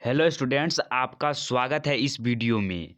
Hello students, आपका स्वागत है इस वीडियो में।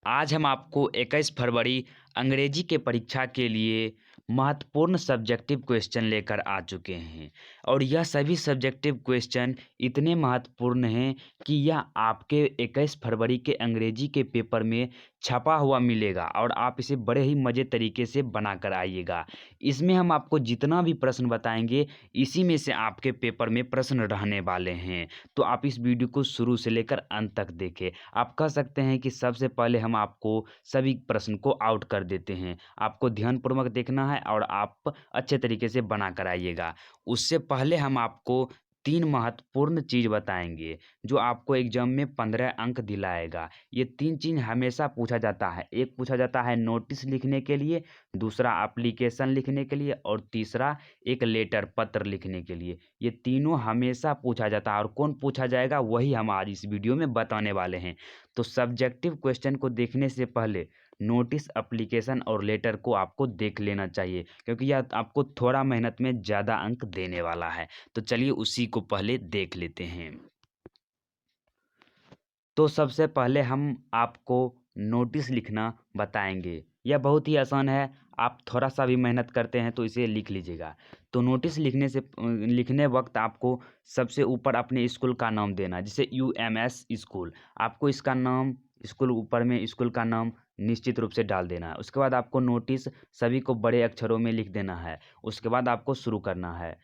आज हम आपको 21 फरवरी अंग्रेजी के परीक्षा के लिए महत्वपूर्ण सब्जेक्टिव क्वेश्चन लेकर आ चुके हैं और यह सभी सब्जेक्टिव क्वेश्चन इतने महत्वपूर्ण हैं कि यह आपके 21 फरवरी के अंग्रेजी के पेपर में छपा हुआ मिलेगा और आप इसे बड़े ही मज़े तरीके से बना कर आइएगा। इसमें हम आपको जितना भी प्रश्न बताएंगे, इसी में से आपके पेपर में प्रश्न रहने वाले हैं। तो आप इस वीडियो को शुरू से लेकर अंत तक देखें। आप कह सकते हैं कि सबसे पहले हम आपको सभी प्रश्न को आउट कर देते हैं। आपको ध्यानपूर्वक देखना है और आप अच्छे तरीके से बना कर आइएगा। उससे पहले हम आपको 3 महत्वपूर्ण चीज़ बताएँगे, जो आपको एग्ज़ाम में 15 अंक दिलाएगा। ये 3 चीज़ हमेशा पूछा जाता है। एक पूछा जाता है नोटिस लिखने के लिए, दूसरा एप्लीकेशन लिखने के लिए और तीसरा एक लेटर पत्र लिखने के लिए। ये तीनों हमेशा पूछा जाता है और कौन पूछा जाएगा वही हम आज इस वीडियो में बताने वाले हैं। तो सब्जेक्टिव क्वेश्चन को देखने से पहले नोटिस, एप्लीकेशन और लेटर को आपको देख लेना चाहिए, क्योंकि यह आपको थोड़ा मेहनत में ज़्यादा अंक देने वाला है। तो चलिए उसी को पहले देख लेते हैं। तो सबसे पहले हम आपको नोटिस लिखना बताएंगे। यह बहुत ही आसान है। आप थोड़ा-सा भी मेहनत करते हैं तो इसे लिख लीजिएगा। तो नोटिस लिखने वक़्त आपको सबसे ऊपर अपने स्कूल का नाम देना है, जैसे यूएमएस स्कूल। आपको इसका नाम स्कूल ऊपर में स्कूल का नाम निश्चित रूप से डाल देना है। उसके बाद आपको नोटिस सभी को बड़े अक्षरों में लिख देना है। उसके बाद आपको शुरू करना है।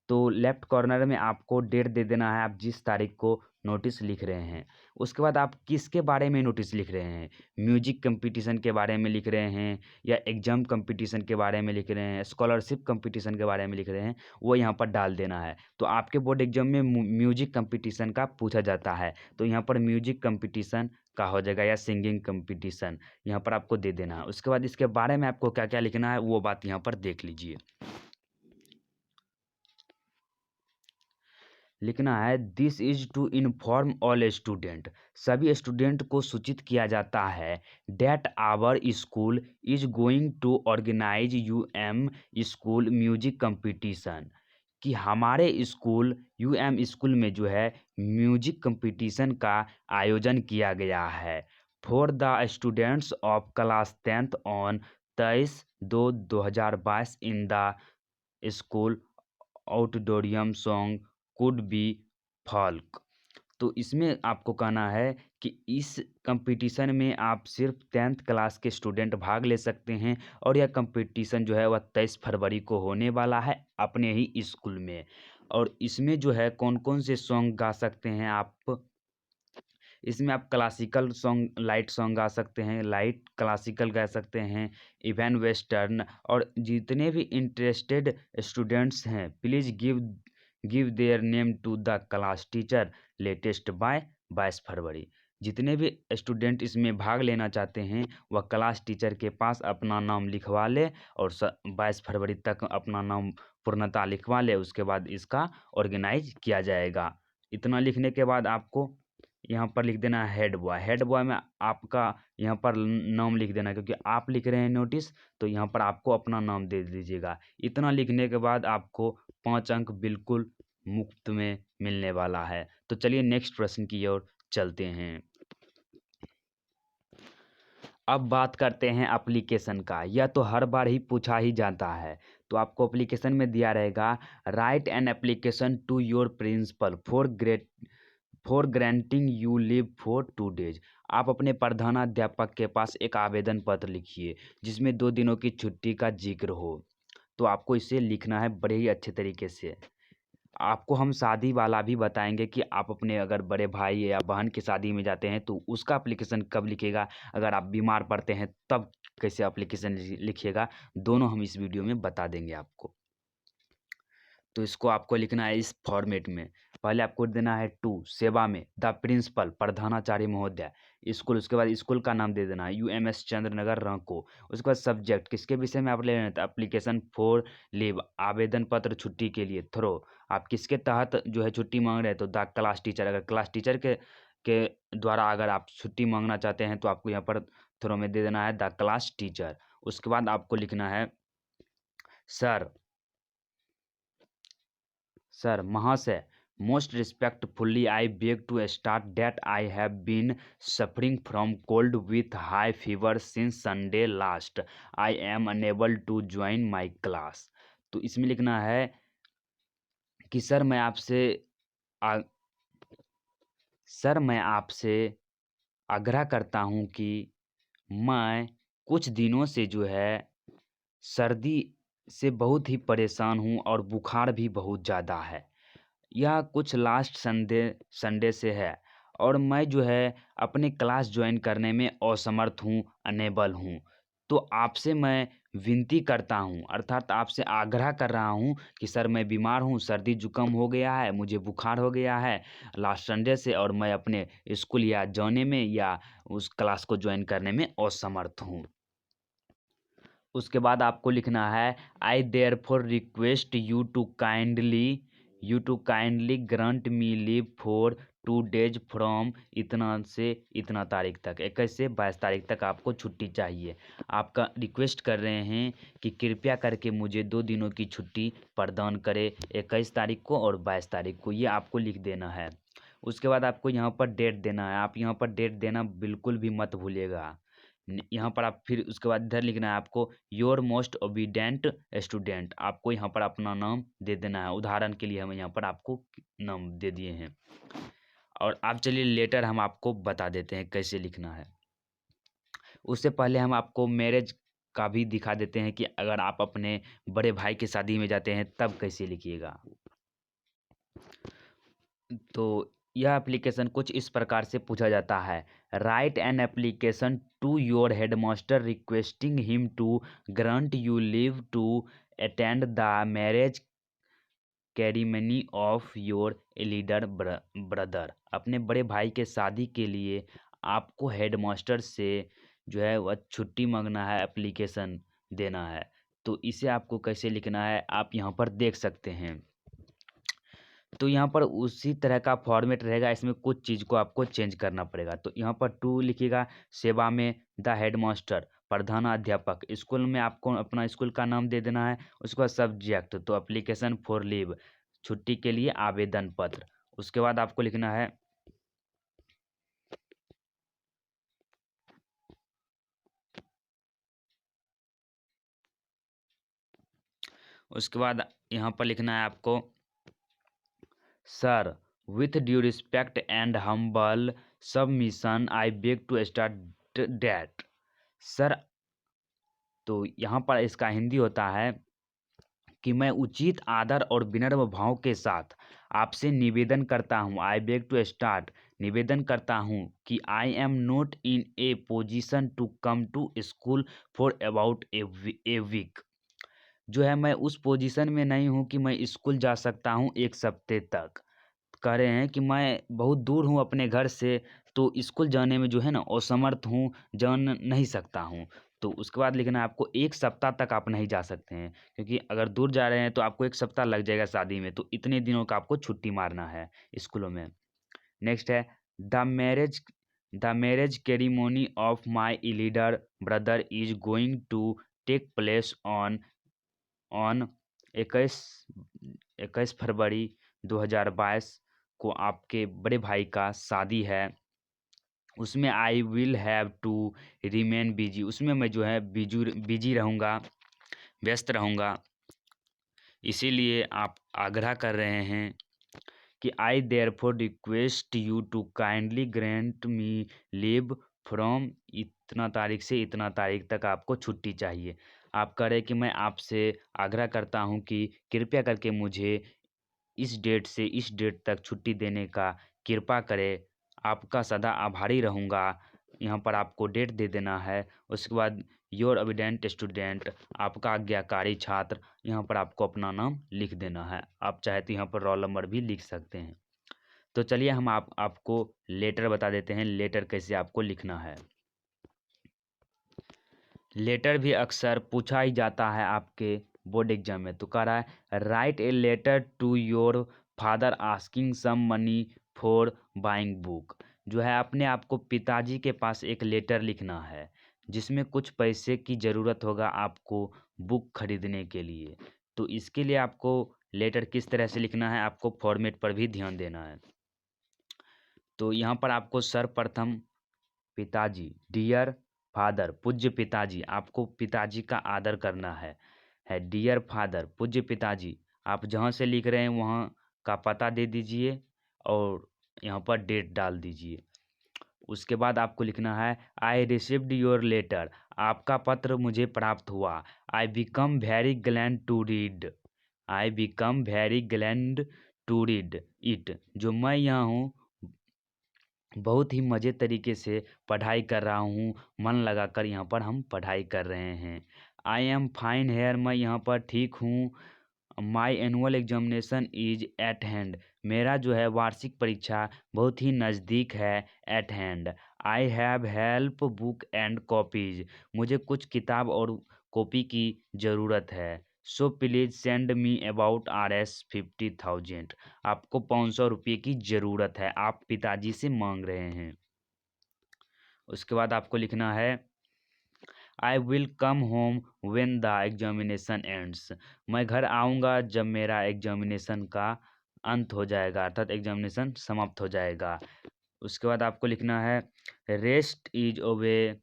तो लेफ्ट कॉर्नर में आपको डेट दे देना है, आप जिस तारीख को नोटिस लिख रहे हैं। उसके बाद आप किसके बारे में नोटिस लिख रहे हैं, म्यूजिक कंपटीशन के बारे में लिख रहे हैं या एग्जाम कंपटीशन के बारे में लिख रहे हैं, स्कॉलरशिप कंपटीशन के बारे में लिख रहे हैं, वो यहाँ पर डाल देना है। तो आपके बोर्ड एग्जाम में म्यूजिक कंपटीशन का पूछा जाता है, तो यहाँ पर म्यूजिक कंपटीशन का हो जाएगा या सिंगिंग कंपटीशन, यहाँ पर आपको दे देना है। उसके बाद इसके बारे में आपको क्या क्या लिखना है वो बात यहाँ पर देख लीजिए। लिखना है this is to inform all student. सभी स्टूडेंट को सूचित किया जाता है that our school is going to organise um school music competition, कि हमारे स्कूल यूएम स्कूल में जो है म्यूजिक कंपटीशन का आयोजन किया गया है for the students of class 10th on 23/2/2022 in the school auditorium song could be folk. तो इसमें आपको कहना है कि इस कंपटीशन में आप सिर्फ 10th क्लास के स्टूडेंट भाग ले सकते हैं और यह कंपटीशन जो है वह 23 फरवरी को होने वाला है अपने ही स्कूल में। और इसमें जो है कौन कौन से सॉन्ग गा सकते हैं आप, इसमें आप क्लासिकल सॉन्ग, लाइट सॉन्ग गा सकते हैं, लाइट क्लासिकल गा सकते हैं, इवन वेस्टर्न। और जितने भी इंटरेस्टेड स्टूडेंट्स हैं please give their name to the class teacher latest by 22 February. जितने भी स्टूडेंट इसमें भाग लेना चाहते हैं वह क्लास टीचर के पास अपना नाम लिखवा ले और 22 फरवरी तक अपना नाम पूर्णतः लिखवा ले। उसके बाद इसका ऑर्गेनाइज किया जाएगा। इतना लिखने के बाद आपको यहाँ पर लिख देना है हेड बॉय। हेड बॉय में आपका यहाँ पर नाम लिख देना है, क्योंकि आप लिख रहे हैं नोटिस, तो यहाँ पर आपको अपना नाम दे दीजिएगा। इतना लिखने के बाद आपको 5 अंक बिल्कुल मुफ्त में मिलने वाला है। तो चलिए नेक्स्ट प्रश्न की ओर चलते हैं। अब बात करते हैं एप्लीकेशन का। यह तो हर बार ही पूछा ही जाता है। तो आपको एप्लीकेशन में दिया रहेगा write an application to your principal for granting you leave for 2 days. आप अपने प्रधानाध्यापक के पास एक आवेदन पत्र लिखिए जिसमें 2 दिनों की छुट्टी का जिक्र हो। तो आपको इसे लिखना है बड़े ही अच्छे तरीके से। आपको हम शादी वाला भी बताएंगे कि आप अपने अगर बड़े भाई या बहन की शादी में जाते हैं तो उसका एप्लीकेशन कब लिखिएगा, अगर आप बीमार पड़ते हैं तब कैसे एप्लीकेशन लिखिएगा, दोनों हम इस वीडियो में बता देंगे आपको। तो इसको आपको लिखना है इस फॉर्मेट में। पहले आपको देना है टू सेवा में द प्रिंसिपल प्रधानाचार्य महोदय स्कूल। उसके बाद स्कूल का नाम दे देना है यूएमएस चंद्र नगर रांको। उसके बाद सब्जेक्ट किसके विषय में आप ले रहे हैं, तो एप्लीकेशन फॉर लीव आवेदन पत्र छुट्टी के लिए थ्रो। आप किसके तहत जो है छुट्टी मांग रहे हैं, तो द क्लास टीचर। अगर क्लास टीचर के द्वारा अगर आप छुट्टी मांगना चाहते हैं तो आपको यहाँ पर थ्रो में दे देना है द क्लास टीचर। उसके बाद आपको लिखना है सर महाशय most respectfully I beg to start that I have been suffering from cold with high fever since Sunday last. I am unable to join my class. तो इसमें लिखना है कि आ, सर मैं आपसे आग्रह करता हूँ कि मैं कुछ दिनों से जो है सर्दी से बहुत ही परेशान हूँ और बुखार भी बहुत ज़्यादा है। यह कुछ लास्ट संडे संडे से है और मैं जो है अपनी क्लास ज्वाइन करने में असमर्थ हूँ, अनेबल हूँ। तो आपसे मैं विनती करता हूँ, अर्थात आपसे आग्रह कर रहा हूँ कि सर मैं बीमार हूँ, सर्दी जुकाम हो गया है, मुझे बुखार हो गया है लास्ट संडे से और मैं अपने स्कूल या जाने में या उस क्लास को ज्वाइन करने में असमर्थ हूँ। उसके बाद आपको लिखना है I therefore request you to kindly grant me leave for 2 days from इतना से इतना तारीख तक, 21 से 22 तारीख तक आपको छुट्टी चाहिए। आपका रिक्वेस्ट कर रहे हैं कि कृपया करके मुझे 2 दिनों की छुट्टी प्रदान करें, 21 तारीख को और 22 तारीख को। ये आपको लिख देना है। उसके बाद आपको यहाँ पर डेट देना है। आप यहाँ पर डेट देना बिल्कुल भी मत भूलिएगा। यहाँ पर आप फिर उसके बाद इधर लिखना है आपको योर मोस्ट ओबीडेंट स्टूडेंट। आपको यहाँ पर अपना नाम दे देना है। उदाहरण के लिए हम यहाँ पर आपको नाम दे दिए हैं। और आप चलिए लेटर हम आपको बता देते हैं कैसे लिखना है। उससे पहले हम आपको मैरिज का भी दिखा देते हैं कि अगर आप अपने बड़े भाई की शादी में जाते हैं तब कैसे लिखिएगा। तो यह एप्लीकेशन कुछ इस प्रकार से पूछा जाता है। Write an application to your headmaster requesting him to grant you leave to attend the marriage ceremony of your leader brother. अपने बड़े भाई के शादी के लिए आपको हेडमास्टर से जो है वह छुट्टी मांगना है, एप्लीकेशन देना है। तो इसे आपको कैसे लिखना है आप यहाँ पर देख सकते हैं। तो यहाँ पर उसी तरह का फॉर्मेट रहेगा, इसमें कुछ चीज़ को आपको चेंज करना पड़ेगा। तो यहाँ पर टू लिखिएगा, सेवा में द हेडमास्टर प्रधानाध्यापक, स्कूल में आपको अपना स्कूल का नाम दे देना है। उसके बाद सब्जेक्ट तो एप्लीकेशन फॉर लीव, छुट्टी के लिए आवेदन पत्र। उसके बाद आपको लिखना है उसके बाद यहाँ पर लिखना है आपको sir with due respect and humble submission I beg to start that. Sir तो यहाँ पर इसका हिंदी होता है कि मैं उचित आदर और विनम्र भाव के साथ आपसे निवेदन करता हूँ, आई बेग टू स्टार्ट, निवेदन करता हूँ कि I am not in a position to come to school for about a week. जो है मैं उस पोजीशन में नहीं हूँ कि मैं स्कूल जा सकता हूँ एक सप्ते तक। कह रहे हैं कि मैं बहुत दूर हूँ अपने घर से, तो स्कूल जाने में जो है ना असमर्थ हूँ, जा नहीं सकता हूँ। तो उसके बाद लिखना है आपको 1 सप्ताह तक आप नहीं जा सकते हैं, क्योंकि अगर दूर जा रहे हैं तो आपको 1 सप्ताह लग जाएगा शादी में, तो इतने दिनों का आपको छुट्टी मारना है स्कूलों में। नेक्स्ट है the marriage ceremony of my leader brother is going to take place on 21 February 2022 को। आपके बड़े भाई का शादी है, उसमें I will have to remain busy, उसमें मैं जो है बिजी रहूँगा, व्यस्त रहूँगा। इसीलिए आप आग्रह कर रहे हैं कि I therefore request you to kindly grant me leave from इतना तारीख से इतना तारीख तक आपको छुट्टी चाहिए। आप कह रहे हैं कि मैं आपसे आग्रह करता हूँ कि कृपया करके मुझे इस डेट से इस डेट तक छुट्टी देने का कृपा करें। आपका सदा आभारी रहूँगा। यहाँ पर आपको डेट दे देना है। उसके बाद योर ओबीडेंट स्टूडेंट, आपका आज्ञाकारी छात्र, यहाँ पर आपको अपना नाम लिख देना है। आप चाहे तो यहाँ पर रोल नंबर भी लिख सकते हैं। तो चलिए हम आपको लेटर बता देते हैं, लेटर कैसे आपको लिखना है। लेटर भी अक्सर पूछा ही जाता है आपके बोर्ड एग्जाम में। तो कह रहा है write a letter to your father asking some money for buying book. जो है अपने आपको पिताजी के पास एक लेटर लिखना है जिसमें कुछ पैसे की ज़रूरत होगा आपको बुक खरीदने के लिए। तो इसके लिए आपको लेटर किस तरह से लिखना है, आपको फॉर्मेट पर भी ध्यान देना है। तो यहाँ पर आपको सर्वप्रथम पिताजी, डियर फादर, पूज्य पिताजी, आपको पिताजी का आदर करना है डियर फादर, पूज्य पिताजी। आप जहाँ से लिख रहे हैं वहाँ का पता दे दीजिए और यहाँ पर डेट डाल दीजिए। उसके बाद आपको लिखना है आई रिसीव्ड योर लेटर, आपका पत्र मुझे प्राप्त हुआ। I become very glad to read, I become very glad to read it, जो मैं यहाँ हूँ बहुत ही मज़े तरीके से पढ़ाई कर रहा हूँ, मन लगाकर यहाँ पर हम पढ़ाई कर रहे हैं। आई एम फाइन हेयर, मैं यहाँ पर ठीक हूँ। My annual examination is at hand, मेरा जो है वार्षिक परीक्षा बहुत ही नज़दीक है, at hand. I have help book and copies, मुझे कुछ किताब और कॉपी की ज़रूरत है। So please send me about Rs 50,000, आपको 500 रुपये की ज़रूरत है, आप पिताजी से मांग रहे हैं। उसके बाद आपको लिखना है I will come home when the examination ends, मैं घर आऊँगा जब मेरा एग्जामिनेशन का अंत हो जाएगा, अर्थात एग्जामिनेशन समाप्त हो जाएगा। उसके बाद आपको लिखना है rest is okay,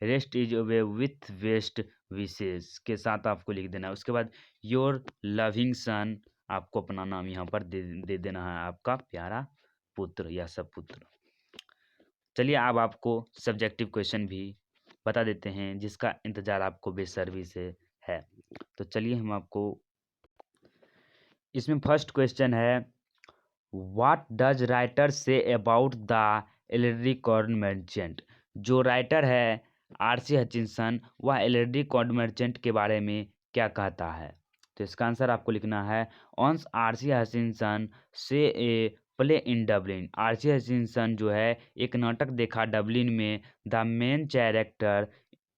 rest is okay with best wishes के साथ आपको लिख देना है। उसके बाद योर लविंग सन, आपको अपना नाम यहाँ पर दे देना है, आपका प्यारा पुत्र या सपुत्र। चलिए अब आपको सब्जेक्टिव क्वेश्चन भी बता देते हैं जिसका इंतज़ार आपको बेसब्री से है। तो चलिए हम आपको इसमें फर्स्ट क्वेश्चन है what does writer say about the elderly corn merchant, जो राइटर है आर.सी. हचिंसन, वह एल्ड्रिक कॉर्न मर्चेंट के बारे में क्या कहता है। तो इसका आंसर आपको लिखना है ऑन्स आर.सी. हचिंसन से a play in Dublin, R C. Hutchinson जो है एक नाटक देखा डबलिन में। The main character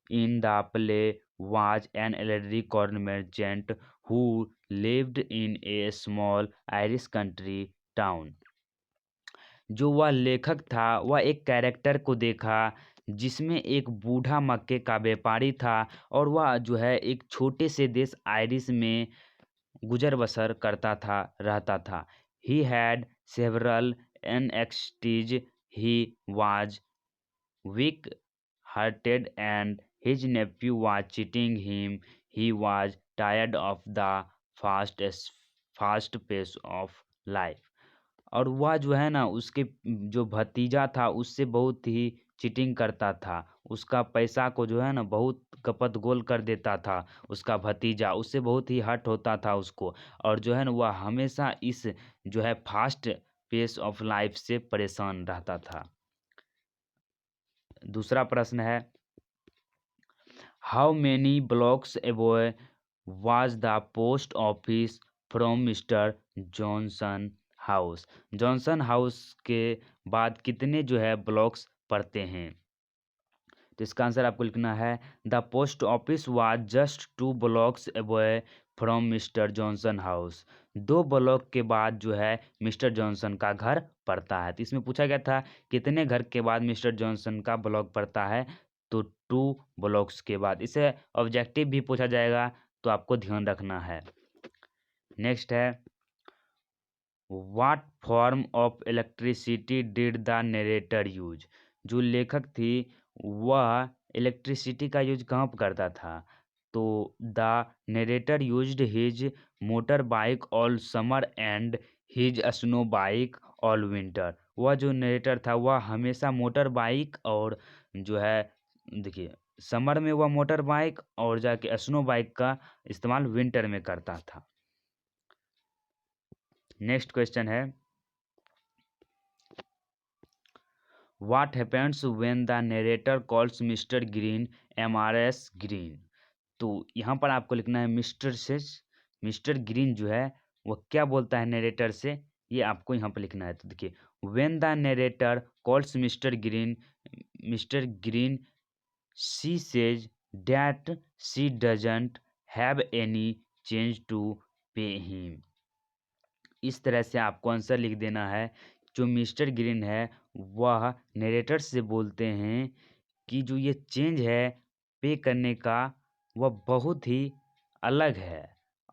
in the play was an elderly corn merchant who lived in a small Irish country town, जो वह लेखक था वह एक कैरेक्टर को देखा जिसमें एक बूढ़ा मक्के का व्यापारी था और वह जो है एक छोटे से देश आयरिश में गुजर बसर करता था, रहता था। He had several anxieties, he was weak hearted and his nephew was cheating him, he was tired of the fast fast pace of life, और वह जो है ना उसके जो भतीजा था उससे बहुत ही चीटिंग करता था, उसका पैसा को जो है ना बहुत गपत गोल कर देता था। उसका भतीजा उससे बहुत ही हर्ट होता था उसको, और जो है ना वह हमेशा इस जो है फास्ट पेस ऑफ लाइफ से परेशान रहता था। दूसरा प्रश्न है how many blocks away was the post office from mister Johnson house, Johnson house के बाद कितने जो है ब्लॉक्स पड़ते हैं। तो इसका आंसर आपको लिखना है the post office was just 2 blocks away from mister Johnson house, 2 block के बाद जो है मिस्टर जॉनसन का घर पड़ता है। तो इसमें पूछा गया था कितने घर के बाद मिस्टर जॉनसन का ब्लॉक पड़ता है, तो 2 ब्लॉक्स के बाद। इसे ऑब्जेक्टिव भी पूछा जाएगा तो आपको ध्यान रखना है। नेक्स्ट है what form of electricity did the narrator use, जो लेखक थी वह इलेक्ट्रिसिटी का यूज कहाँ पर करता था। तो the narrator used his motor bike all summer and his snow bike all winter, वह जो नरेटर था वह हमेशा मोटर बाइक और जो है देखिए समर में वह मोटर बाइक और जाके स्नो बाइक का इस्तेमाल विंटर में करता था। नेक्स्ट क्वेश्चन है what happens when the narrator calls mister green MRS green, तो यहाँ पर आपको लिखना है मिस्टर ग्रीन जो है वह क्या बोलता है नरेटर से, ये आपको यहाँ पर लिखना है। तो देखिए when the narrator calls mister Green she says that she doesn't have any change to pay him, इस तरह से आपको आंसर लिख देना है। जो मिस्टर ग्रीन है वह नरेटर से बोलते हैं कि जो ये चेंज है पे करने का वह बहुत ही अलग है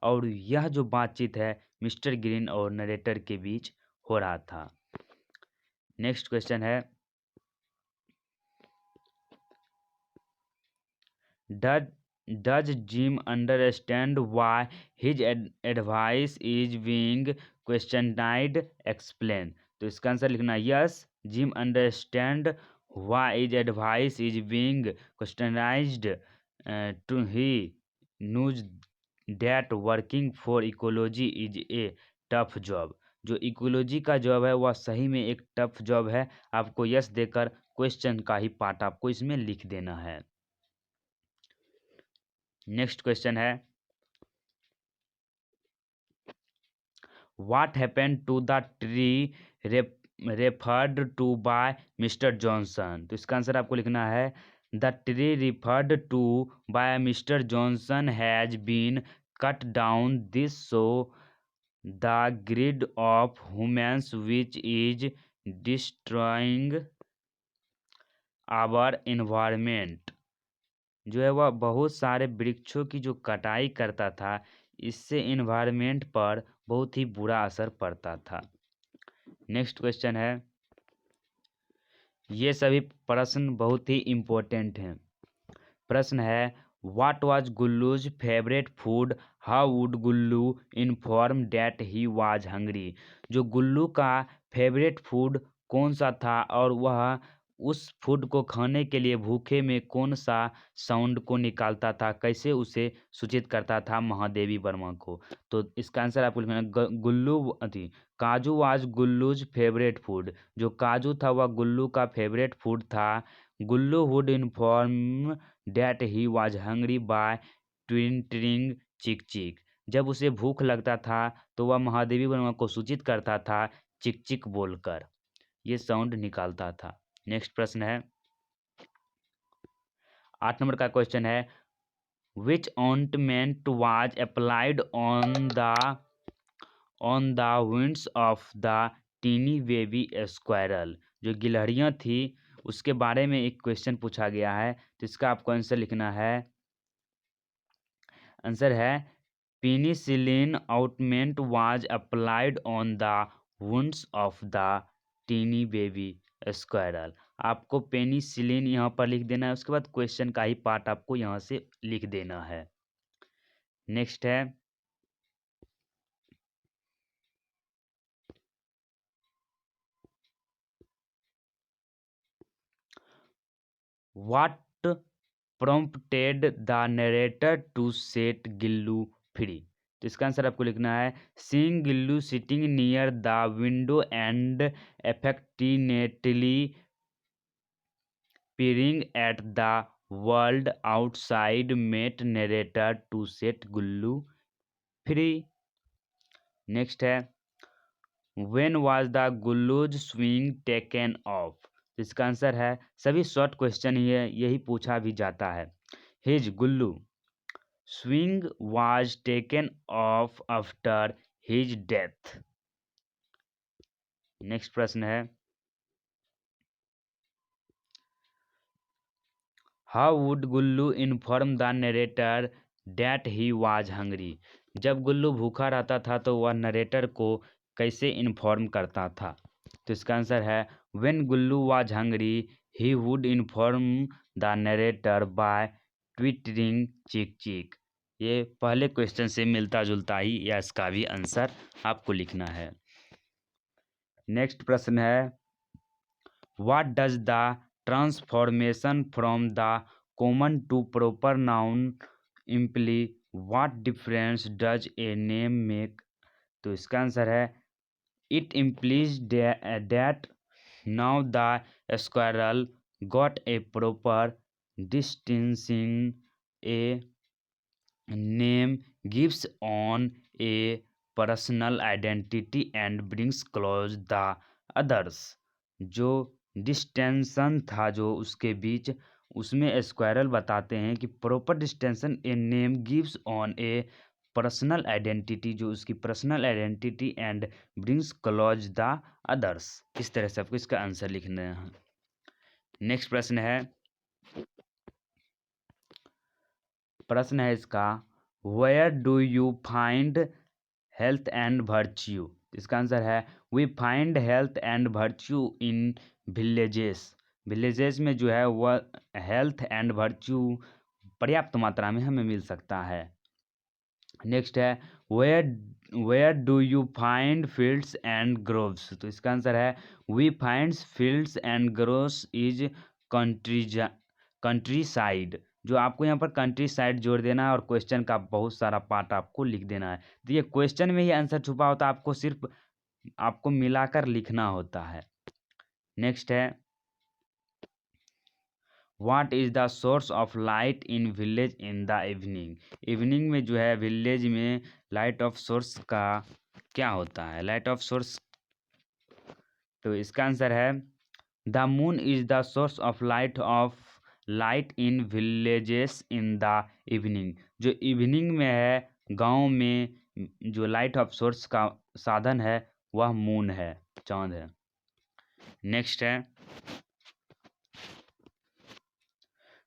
और यह जो बातचीत है मिस्टर ग्रीन और नरेटर के बीच हो रहा था। नेक्स्ट क्वेश्चन है, does Jim understand why his advice is being questioned, explain. तो इसका आंसर लिखना है yes, Jim understand why is advice is being questioned to he news that working for ecology is a tough job. जो ecology का job है वह सही में एक टफ जॉब है। आपको यस देकर क्वेश्चन का ही पार्ट आपको इसमें लिख देना है। नेक्स्ट क्वेश्चन है, what happened to the tree referred to by mister Johnson. तो इसका आंसर आपको लिखना है the tree referred to by mister Johnson has been cut down this show the greed of humans which is destroying our environment. जो है वह बहुत सारे वृक्षों की जो कटाई करता था, इससे एनवायरमेंट पर बहुत ही बुरा असर पड़ता था। नेक्स्ट क्वेश्चन है, ये सभी प्रश्न बहुत ही इम्पोर्टेंट हैं। प्रश्न है, what was Gullu's favourite food, how would Gullu inform that he was hungry. जो गुल्लू का फेवरेट फूड कौन सा था और वह उस फूड को खाने के लिए भूखे में कौन सा साउंड को निकालता था, कैसे उसे सूचित करता था महादेवी वर्मा को। तो इसका आंसर आपको लिखना है गुल्लू अथी काजू वाज गुल्लूज फेवरेट फूड। जो काजू था वह गुल्लू का फेवरेट फूड था। Gullu would inform that he was hungry by twittering chick chick. जब उसे भूख लगता था तो वह महादेवी वर्मा को सूचित करता था चिक चिक बोलकर, ये साउंड निकालता था। नेक्स्ट प्रश्न है, 8 नंबर का क्वेश्चन है, which ointment was applied on the wounds of the tiny baby squirrel. जो गिलहरियां थी उसके बारे में एक क्वेश्चन पूछा गया है, तो इसका आपको आंसर लिखना है। आंसर है penicillin ointment was applied on the wounds of the tiny baby squirrel. आपको पेनिसिलिन यहाँ पर लिख देना है, उसके बाद क्वेश्चन का ही पार्ट आपको यहाँ से लिख देना है। नेक्स्ट है, what prompted the narrator to set Gillu free. तो इसका आंसर आपको लिखना है seeing Gillu sitting near the window and affectionately peering at the world outside made narrator to set Gillu free. Next है, when was the गुल्लूज swing taken off। तो इसका answer है, सभी शॉर्ट क्वेश्चन ही है, यही पूछा भी जाता है। His Gullu swing was taken off after his death। Next प्रश्न है, how would Gullu inform the narrator that he was hungry. जब गुल्लू भूखा रहता था तो वह नरेटर को कैसे इन्फॉर्म करता था। तो इसका आंसर है when Gullu was hungry he would inform the narrator by twittering chick chick. ये पहले क्वेश्चन से मिलता जुलता ही या इसका भी आंसर आपको लिखना है। नेक्स्ट प्रश्न है, what does the transformation from the common to proper noun imply, what difference does a name make. तो इसका आंसर है it implies that now the squirrel got a proper distinction, a name gives on a personal identity and brings close the others। जो distension था जो उसके बीच, उसमें squirrel बताते हैं कि proper distension a name gives on A personal identity, जो उसकी personal identity and brings close the others. इस तरह से आपको इसका आंसर लिखना है। नेक्स्ट प्रश्न है इसका, where do you find health and virtue? इसका आंसर है we find health and virtue in villages. Villages में जो है वह हेल्थ एंड वर्च्यू पर्याप्त मात्रा में हमें मिल सकता है। नेक्स्ट है where where do you find fields and groves? तो इसका आंसर है we finds fields and groves is countryside. जो आपको यहाँ पर कंट्री साइड जोड़ देना है और क्वेश्चन का बहुत सारा पार्ट आपको लिख देना है। तो ये क्वेश्चन में ही आंसर छुपा होता है, आपको सिर्फ आपको मिलाकर लिखना होता है। नेक्स्ट है what is the source of light in village in the evening? Evening में जो है विलेज में लाइट ऑफ सोर्स का क्या होता है? लाइट ऑफ सोर्स, तो इसका आंसर है the moon is the source of light in villages in the evening. जो इवनिंग में है गांव में जो लाइट ऑफ सोर्स का साधन है वह मून है, चांद है। नेक्स्ट है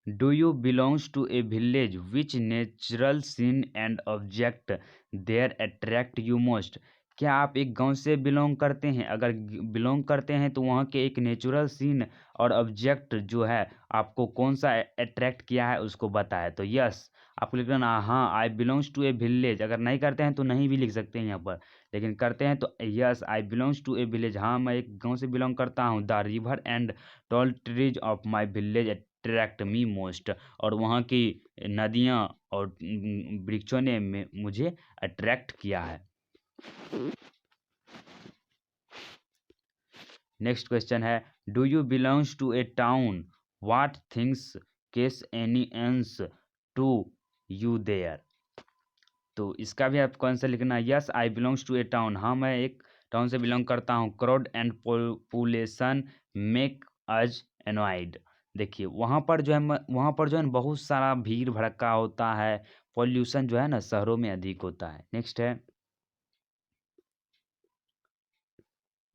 do you belongs to a village which natural scene and object there attract you most? क्या आप एक गांव से बिलोंग करते हैं? अगर बिलोंग करते हैं तो वहाँ के एक नेचुरल सीन और ऑब्जेक्ट जो है आपको कौन सा अट्रैक्ट किया है उसको बताए। तो यस आपको लिख देना हाँ आई बिलोंग्स टू ए विलेज। अगर नहीं करते हैं तो नहीं भी लिख सकते हैं यहाँ पर, लेकिन करते हैं तो yes I belongs to a village. हाँ मैं एक गांव से बिलोंग करता हूँ। The river and tall trees of my village attract me most. और वहाँ की नदियाँ और वृक्षों ने मुझे अट्रैक्ट किया है। नेक्स्ट क्वेश्चन है do you belongs to a town what things cause annoyance to you there? तो इसका भी आपको आंसर लिखना है yes I belongs to a town. हाँ मैं एक टाउन से बिलोंग करता हूँ। Crowd and population make us annoyed. देखिए वहाँ पर जो है ना बहुत सारा भीड़ भड़का होता है, पॉल्यूशन जो है ना शहरों में अधिक होता है। नेक्स्ट है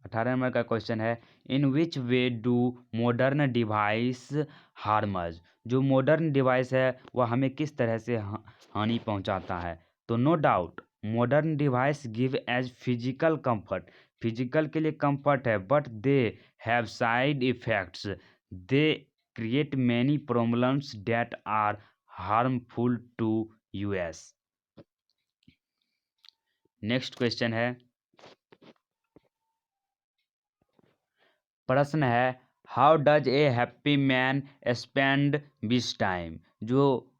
18 नंबर का क्वेश्चन है in which way do modern devices harm us? जो मॉडर्न डिवाइस है वह हमें किस तरह से हानि पहुंचाता है? तो no doubt modern device give us physical comfort. Physical के लिए कंफर्ट है but they have side effects. They create many problems that are harmful to us. Next question है प्रश्न है how does a happy man spend which time? जो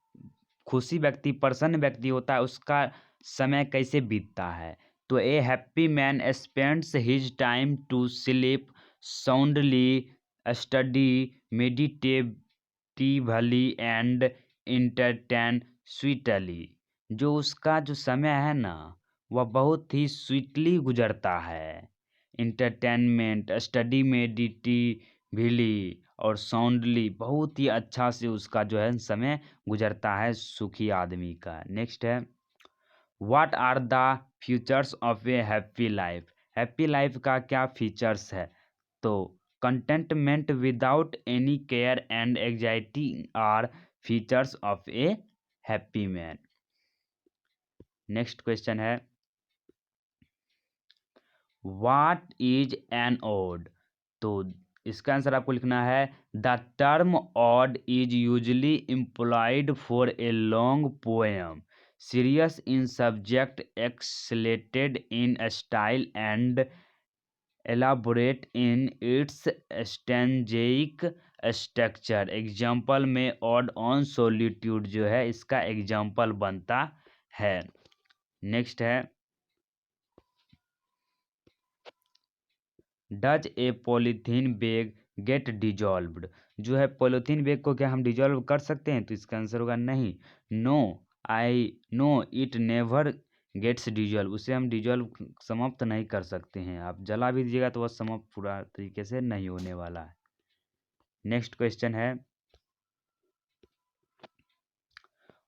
खुशी व्यक्ति प्रसन्न व्यक्ति होता है उसका समय कैसे बीतता है? तो a happy man spends his time to sleep soundly study meditatively and entertain sweetly. जो उसका जो समय है ना वह बहुत ही स्वीटली गुजरता है। इंटरटेनमेंट स्टडी मेडिटेटिवली और साउंडली बहुत ही अच्छा से उसका जो है समय गुजरता है सुखी आदमी का। नेक्स्ट है what are the features of a happy life? Happy life का क्या फीचर्स है? तो contentment without any care and anxiety are features of a happy man. Next question है व्हाट इज एन ओड? तो इसका आंसर आपको लिखना है the term ode is usually employed for a long poem serious in subject exalted in style and elaborate in its stanzaic structure. Example में ode on solitude जो है इसका example बनता है। नेक्स्ट है does a polythene bag get dissolved? जो है polythene bag को क्या हम डिजॉल्व कर सकते हैं? तो इसका आंसर होगा नहीं। No I know it never gets dissolve. उसे हम डिजॉल्व समाप्त नहीं कर सकते हैं। आप जला भी दीजिएगा तो वह समाप्त पूरा तरीके से नहीं होने वाला है। नेक्स्ट क्वेश्चन है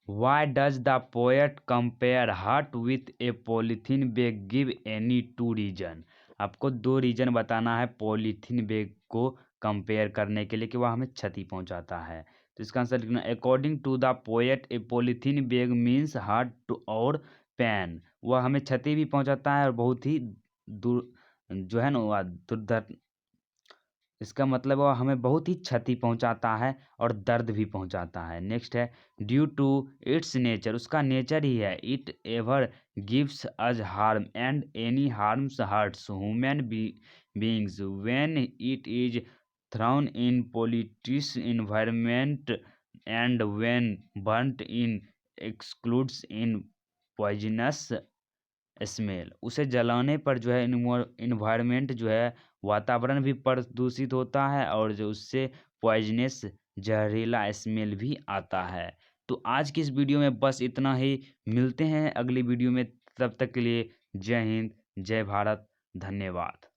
Why does the poet compare heart with a polythene bag? Give any two reason। आपको दो रीजन बताना है पॉलीथीन बैग को कंपेयर करने के लिए कि वह हमें क्षति पहुंचाता है। तो इसका आंसर लिखना, according to the poet a polythene bag means hurt और पेन। वह हमें क्षति भी पहुंचाता है और बहुत ही दूर जो है ना वह दुर्धर, इसका मतलब वह हमें बहुत ही क्षति पहुंचाता है और दर्द भी पहुंचाता है। नेक्स्ट है, ड्यू टू इट्स नेचर, उसका नेचर ही है, it ever gives us harm and any harms hurts human beings when it is thrown in politics environment and when burnt in excludes in poisonous smell. उसे जलाने पर जो है environment जो है वातावरण भी प्रदूषित होता है और जो उससे पॉइजनस जहरीला स्मेल भी आता है। तो आज की इस वीडियो में बस इतना ही, मिलते हैं अगली वीडियो में, तब तक के लिए जय हिंद, जय भारत, धन्यवाद।